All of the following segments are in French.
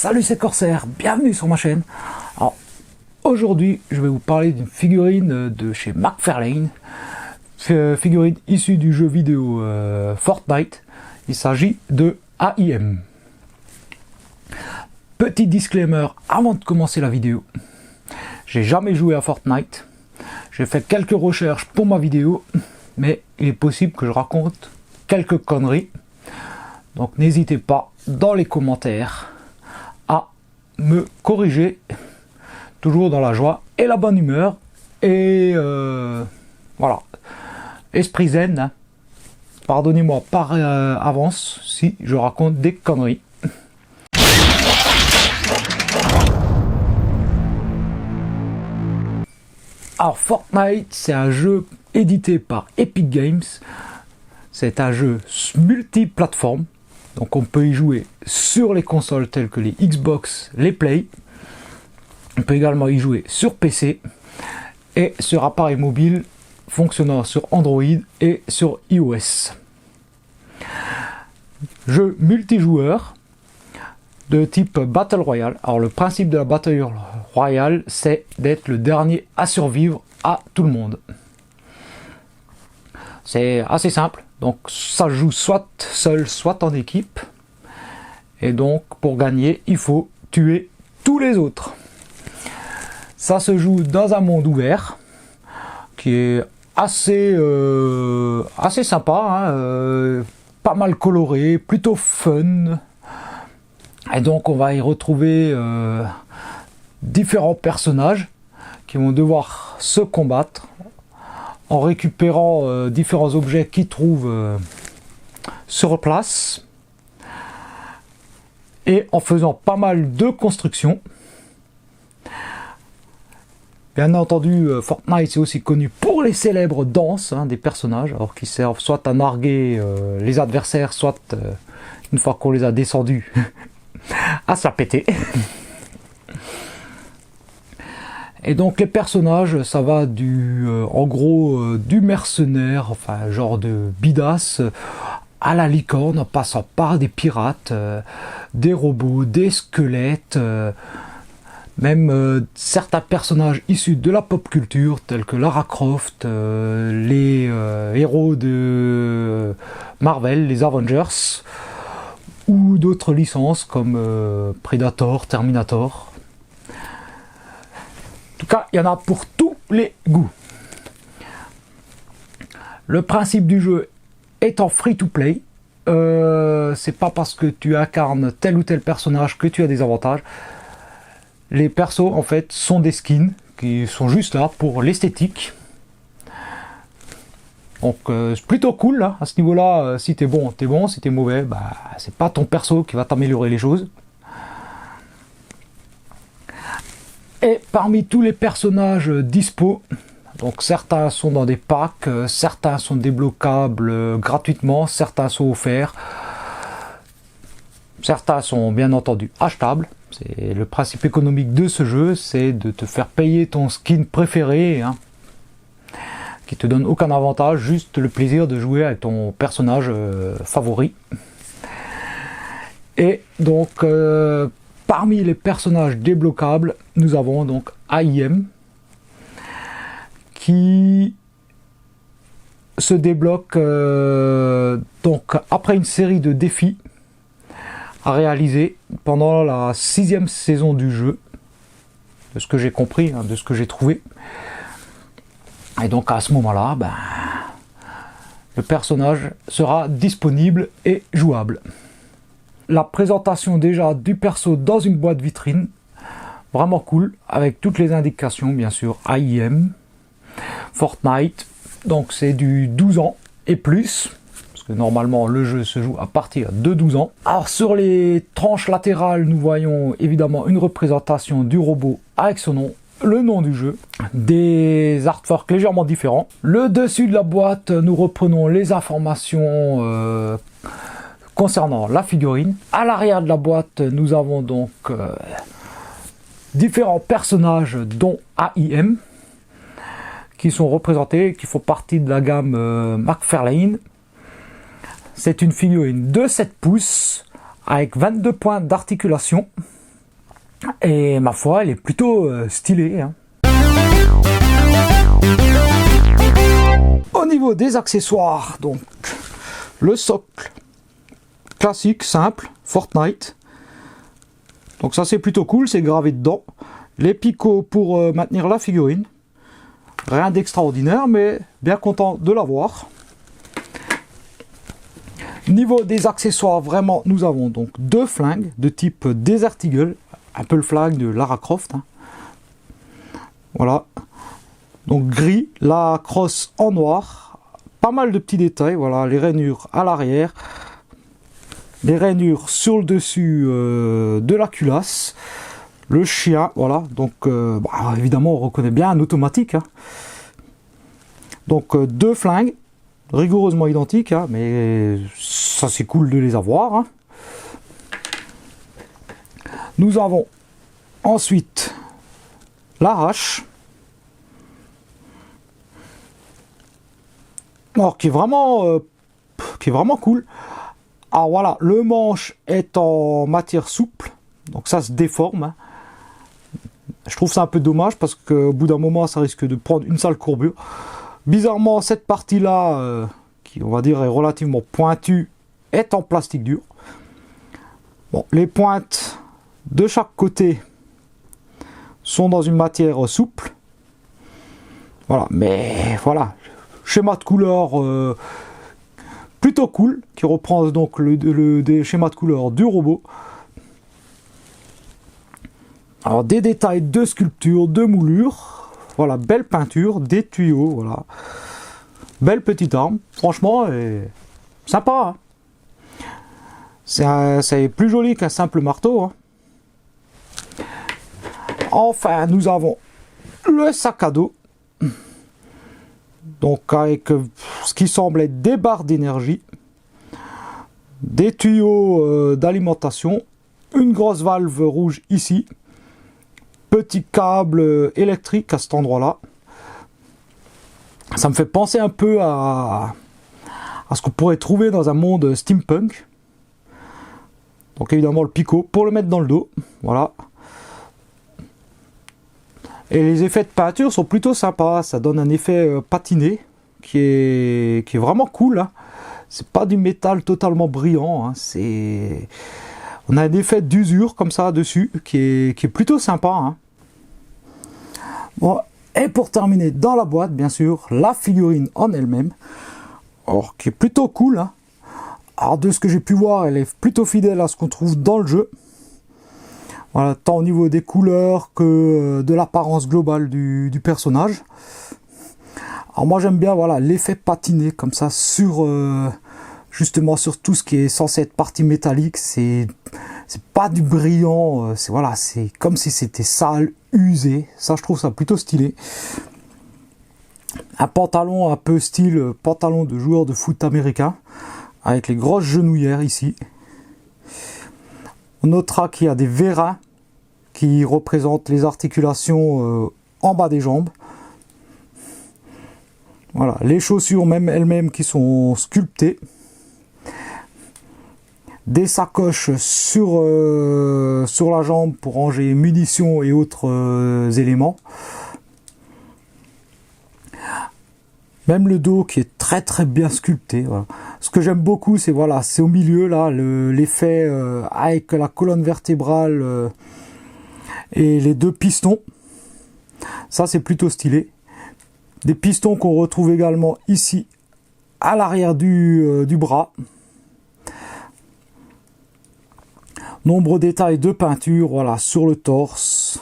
Salut, c'est Corsair, bienvenue sur ma chaîne. Alors aujourd'hui je vais vous parler d'une figurine de chez McFarlane, figurine issue du jeu vidéo Fortnite. Il s'agit de AIM. Petit disclaimer avant de commencer la vidéo, j'ai jamais joué à Fortnite, j'ai fait quelques recherches pour ma vidéo, mais il est possible que je raconte quelques conneries, donc n'hésitez pas dans les commentaires à me corriger, toujours dans la joie et la bonne humeur, et voilà, esprit zen, hein. Pardonnez-moi par avance si je raconte des conneries. Alors Fortnite, c'est un jeu édité par Epic Games, c'est un jeu multiplateforme, donc on peut y jouer sur les consoles telles que les Xbox, les Play, on peut également y jouer sur PC et sur appareil mobile fonctionnant sur Android et sur iOS. Jeu multijoueur de type Battle Royale. Alors le principe de la Battle Royale, c'est d'être le dernier à survivre à tout le monde. C'est assez simple, donc ça joue soit seul, soit en équipe. Et donc pour gagner, il faut tuer tous les autres. Ça se joue dans un monde ouvert qui est assez sympa, hein, pas mal coloré, plutôt fun. Et donc on va y retrouver différents personnages qui vont devoir se combattre en récupérant différents objets qu'ils trouvent sur place et en faisant pas mal de constructions. Bien entendu, Fortnite c'est aussi connu pour les célèbres danses, hein, des personnages, alors qui servent soit à narguer les adversaires, soit une fois qu'on les a descendus à se la péter. Et donc les personnages, ça va en gros du mercenaire, enfin genre de bidasse, à la licorne, en passant par des pirates, des robots, des squelettes, même certains personnages issus de la pop culture tels que Lara Croft, les héros de Marvel, les Avengers, ou d'autres licences comme Predator, Terminator. En tout cas, il y en a pour tous les goûts. Le principe du jeu étant free to play, c'est pas parce que tu incarnes tel ou tel personnage que tu as des avantages. Les persos en fait sont des skins qui sont juste là pour l'esthétique. Donc c'est plutôt cool là, à ce niveau-là. Si t'es bon, t'es bon. Si t'es mauvais, bah c'est pas ton perso qui va t'améliorer les choses. Et parmi tous les personnages dispo, donc certains sont dans des packs, certains sont débloquables gratuitement, certains sont offerts, certains sont bien entendu achetables. C'est le principe économique de ce jeu, c'est de te faire payer ton skin préféré, hein, qui te donne aucun avantage, juste le plaisir de jouer avec ton personnage favori. Et donc parmi les personnages débloquables, nous avons donc AIM qui se débloque donc après une série de défis à réaliser pendant la 6e saison du jeu, de ce que j'ai compris, hein, de ce que j'ai trouvé. Et donc à ce moment-là, ben, le personnage sera disponible et jouable. La présentation déjà du perso dans une boîte vitrine, vraiment cool, avec toutes les indications, bien sûr, AIM, Fortnite, donc c'est du 12 ans et plus, parce que normalement le jeu se joue à partir de 12 ans. Alors sur les tranches latérales, nous voyons évidemment une représentation du robot avec son nom, le nom du jeu, des artworks légèrement différents. Le dessus de la boîte, nous reprenons les informations concernant la figurine. À l'arrière de la boîte, nous avons donc différents personnages, dont AIM, qui sont représentés, qui font partie de la gamme McFarlane. C'est une figurine de 7 pouces avec 22 points d'articulation. Et ma foi, elle est plutôt stylée, hein. Au niveau des accessoires, donc le socle classique, simple, Fortnite. Donc ça c'est plutôt cool, c'est gravé dedans. Les picots pour maintenir la figurine. Rien d'extraordinaire, mais bien content de l'avoir. Niveau des accessoires, vraiment, nous avons donc deux flingues de type Desert Eagle, un peu le flingue de Lara Croft, hein. Voilà. Donc gris, la crosse en noir, pas mal de petits détails, voilà, les rainures à l'arrière, les rainures sur le dessus de la culasse, le chien, voilà, donc évidemment on reconnaît bien un automatique, hein. Donc deux flingues, rigoureusement identiques, hein, mais ça c'est cool de les avoir, hein. Nous avons ensuite la hache, alors qui est vraiment cool. Alors voilà, le manche est en matière souple, donc ça se déforme, hein. Je trouve ça un peu dommage parce qu'au bout d'un moment ça risque de prendre une sale courbure. Bizarrement, cette partie là qui on va dire est relativement pointue est en plastique dur. Bon, les pointes de chaque côté sont dans une matière souple, voilà, mais voilà, schéma de couleur plutôt cool, qui reprend donc des schémas de couleur du robot. Alors des détails de sculpture, de moulure, voilà, belle peinture, des tuyaux, voilà, belle petite arme, franchement, sympa, hein. C'est plus joli qu'un simple marteau, hein. Enfin, nous avons le sac à dos, donc avec ce qui semble être des barres d'énergie, des tuyaux d'alimentation, une grosse valve rouge ici, petit câble électrique à cet endroit là. Ça me fait penser un peu à ce qu'on pourrait trouver dans un monde steampunk. Donc évidemment le picot pour le mettre dans le dos, voilà. Et les effets de peinture sont plutôt sympas, ça donne un effet patiné qui est vraiment cool, hein. C'est pas du métal totalement brillant, hein. On a un effet d'usure comme ça dessus qui est plutôt sympa, hein. Bon, et pour terminer dans la boîte, bien sûr, la figurine en elle-même, alors qui est plutôt cool, hein. Alors de ce que j'ai pu voir, elle est plutôt fidèle à ce qu'on trouve dans le jeu. Voilà, tant au niveau des couleurs que de l'apparence globale du personnage. Alors moi j'aime bien, voilà, l'effet patiné comme ça sur justement sur tout ce qui est censé être partie métallique. C'est pas du brillant, voilà, c'est comme si c'était sale, usé. Ça, je trouve ça plutôt stylé. Un pantalon un peu style pantalon de joueur de foot américain, avec les grosses genouillères ici. On notera qu'il y a des vérins qui représentent les articulations en bas des jambes. Voilà, les chaussures même elles-mêmes qui sont sculptées. Des sacoches sur la jambe pour ranger munitions et autres éléments. Même le dos qui est très très bien sculpté. Voilà. Ce que j'aime beaucoup, c'est voilà, c'est au milieu là l'effet avec la colonne vertébrale et les deux pistons. Ça c'est plutôt stylé. Des pistons qu'on retrouve également ici à l'arrière du bras. Nombreux détails de peinture, voilà, sur le torse.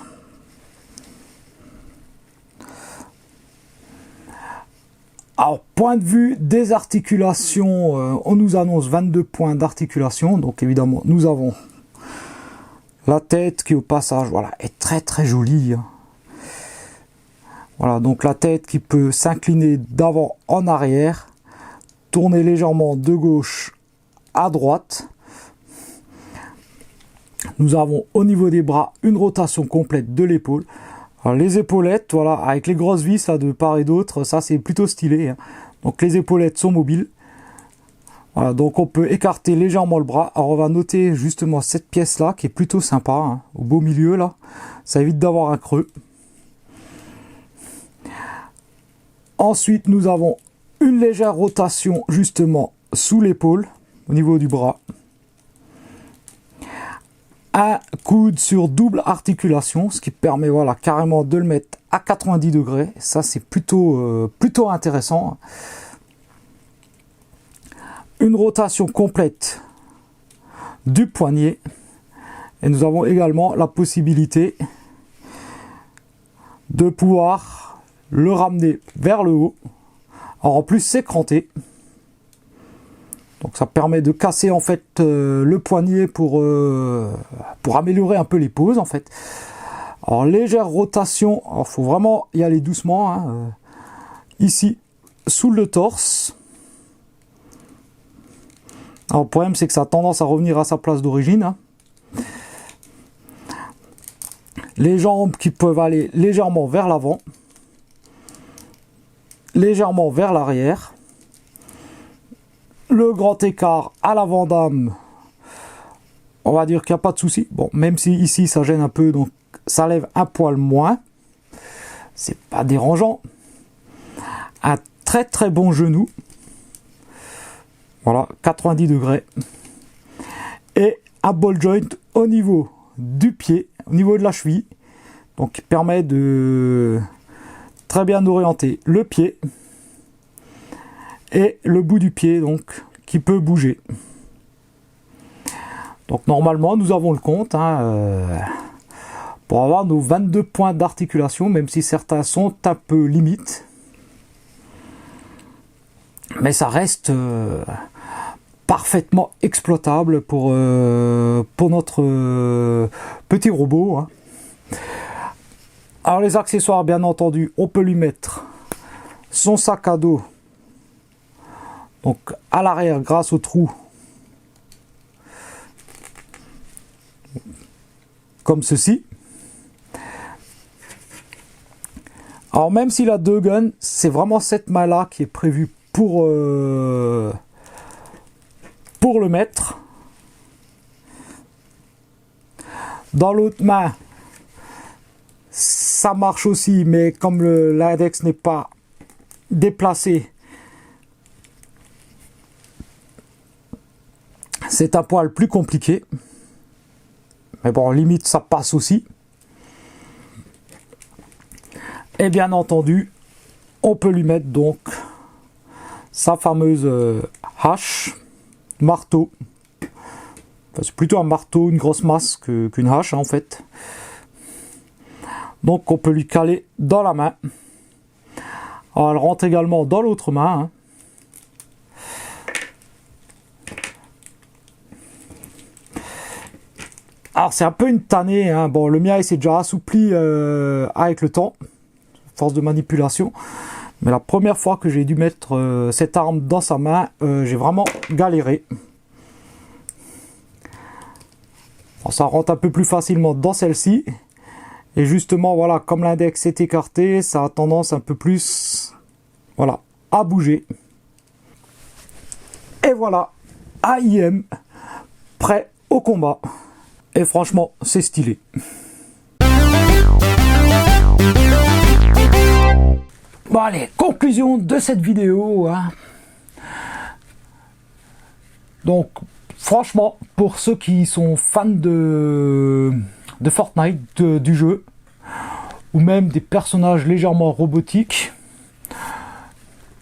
Alors, point de vue des articulations, on nous annonce 22 points d'articulation. Donc évidemment, nous avons la tête qui au passage, voilà, est très très jolie, hein. Voilà, donc la tête qui peut s'incliner d'avant en arrière, tourner légèrement de gauche à droite. Nous avons au niveau des bras une rotation complète de l'épaule. Alors, les épaulettes, voilà, avec les grosses vis là, de part et d'autre, ça c'est plutôt stylé, hein. Donc les épaulettes sont mobiles. Voilà, donc on peut écarter légèrement le bras. Alors on va noter justement cette pièce là qui est plutôt sympa, hein, au beau milieu là. Ça évite d'avoir un creux. Ensuite nous avons une légère rotation justement sous l'épaule, au niveau du bras. Un coude sur double articulation, ce qui permet voilà, carrément de le mettre à 90 degrés. Ça c'est plutôt intéressant. Une rotation complète du poignet. Et nous avons également la possibilité de pouvoir le ramener vers le haut. Alors en plus c'est cranté. Donc ça permet de casser en fait le poignet pour améliorer un peu les poses en fait. Alors légère rotation, il faut vraiment y aller doucement. Hein, ici, sous le torse. Alors le problème c'est que ça a tendance à revenir à sa place d'origine. Hein. Les jambes qui peuvent aller légèrement vers l'avant. Légèrement vers l'arrière. Le grand écart à l'avant-dame, on va dire qu'il n'y a pas de souci. Bon, même si ici ça gêne un peu, donc ça lève un poil moins. C'est pas dérangeant. Un très très bon genou. Voilà, 90 degrés. Et un ball joint au niveau du pied, au niveau de la cheville. Donc qui permet de très bien orienter le pied. Et le bout du pied donc qui peut bouger. Donc normalement nous avons le compte pour avoir nos 22 points d'articulation, même si certains sont un peu limites, mais ça reste parfaitement exploitable pour notre petit robot. Hein. Alors les accessoires, bien entendu, on peut lui mettre son sac à dos. Donc à l'arrière grâce au trou, comme ceci. Alors même s'il a deux guns, c'est vraiment cette main là qui est prévue pour le mettre. Dans l'autre main, ça marche aussi, mais comme l'index n'est pas déplacé, c'est un poil plus compliqué. Mais bon, limite, ça passe aussi. Et bien entendu, on peut lui mettre donc sa fameuse hache, marteau. Enfin, c'est plutôt un marteau, une grosse masse qu'une hache, hein, en fait. Donc, on peut lui caler dans la main. Alors, elle rentre également dans l'autre main. Hein. Alors c'est un peu une tannée, hein. Bon le mien il s'est déjà assoupli avec le temps, force de manipulation, mais la première fois que j'ai dû mettre cette arme dans sa main, j'ai vraiment galéré. Bon, ça rentre un peu plus facilement dans celle-ci, et justement voilà, comme l'index est écarté, ça a tendance un peu plus voilà, à bouger. Et voilà, AIM, prêt au combat. Et franchement, c'est stylé. Bon allez, conclusion de cette vidéo. Hein. Donc, franchement, pour ceux qui sont fans de Fortnite, du jeu, ou même des personnages légèrement robotiques,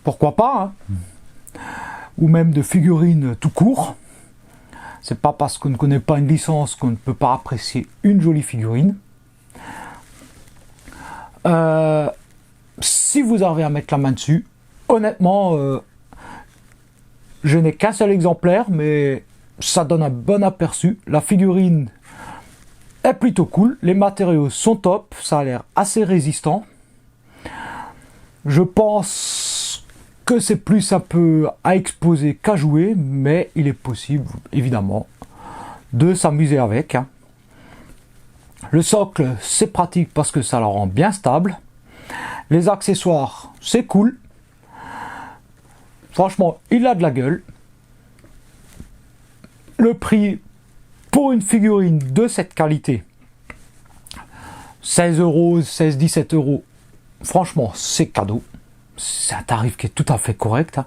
pourquoi pas, hein, ou même de figurines tout court. C'est pas parce qu'on ne connaît pas une licence qu'on ne peut pas apprécier une jolie figurine. Si vous avez à mettre la main dessus, honnêtement, je n'ai qu'un seul exemplaire, mais ça donne un bon aperçu. La figurine est plutôt cool, les matériaux sont top, ça a l'air assez résistant. Je pense que c'est plus un peu à exposer qu'à jouer, mais il est possible, évidemment, de s'amuser avec. Hein. Le socle, c'est pratique parce que ça la rend bien stable. Les accessoires, c'est cool. Franchement, il a de la gueule. Le prix pour une figurine de cette qualité, 16 euros, 16-17 euros, franchement c'est cadeau. C'est un tarif qui est tout à fait correct, hein.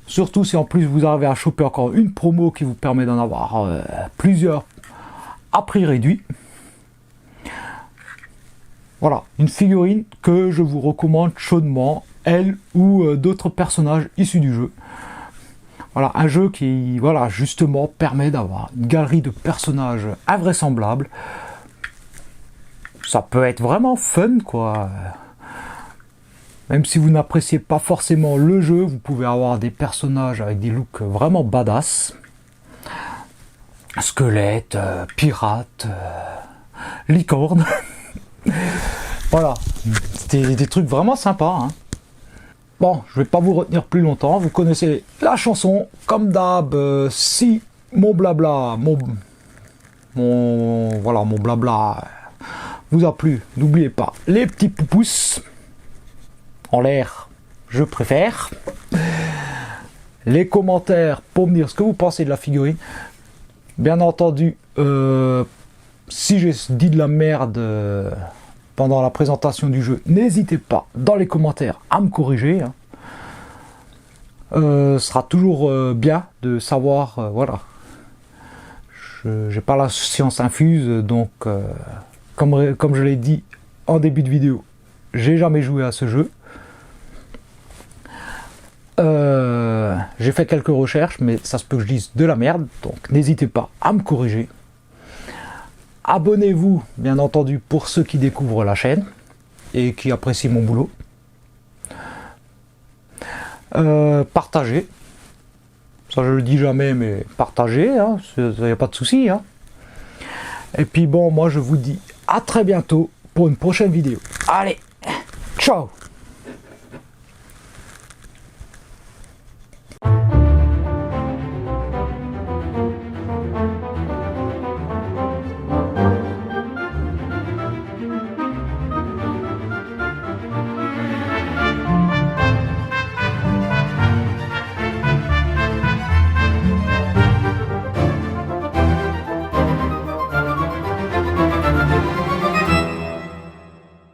Surtout si en plus vous arrivez à choper encore une promo qui vous permet d'en avoir plusieurs à prix réduit. Voilà, une figurine que je vous recommande chaudement, elle ou d'autres personnages issus du jeu. Voilà, un jeu qui, voilà, justement permet d'avoir une galerie de personnages invraisemblables. Ça peut être vraiment fun, quoi. Même si vous n'appréciez pas forcément le jeu, vous pouvez avoir des personnages avec des looks vraiment badass. Squelettes, pirates, licornes. Voilà, c'était des trucs vraiment sympas, hein. Bon, je vais pas vous retenir plus longtemps, vous connaissez la chanson, comme d'hab, si mon blabla, voilà, mon blabla vous a plu, n'oubliez pas les petits pouces en l'air, je préfère, les commentaires pour me dire ce que vous pensez de la figurine, bien entendu, si j'ai dit de la merde pendant la présentation du jeu, n'hésitez pas dans les commentaires à me corriger, hein. Ce sera toujours bien de savoir, voilà, j'ai pas la science infuse, donc comme je l'ai dit en début de vidéo, j'ai jamais joué à ce jeu. J'ai fait quelques recherches, mais ça se peut que je dise de la merde, donc n'hésitez pas à me corriger. Abonnez-vous, bien entendu, pour ceux qui découvrent la chaîne et qui apprécient mon boulot. Partagez. Ça, je le dis jamais, mais partagez, hein, il n'y a pas de souci, hein. Et puis bon, moi, je vous dis à très bientôt pour une prochaine vidéo. Allez, ciao!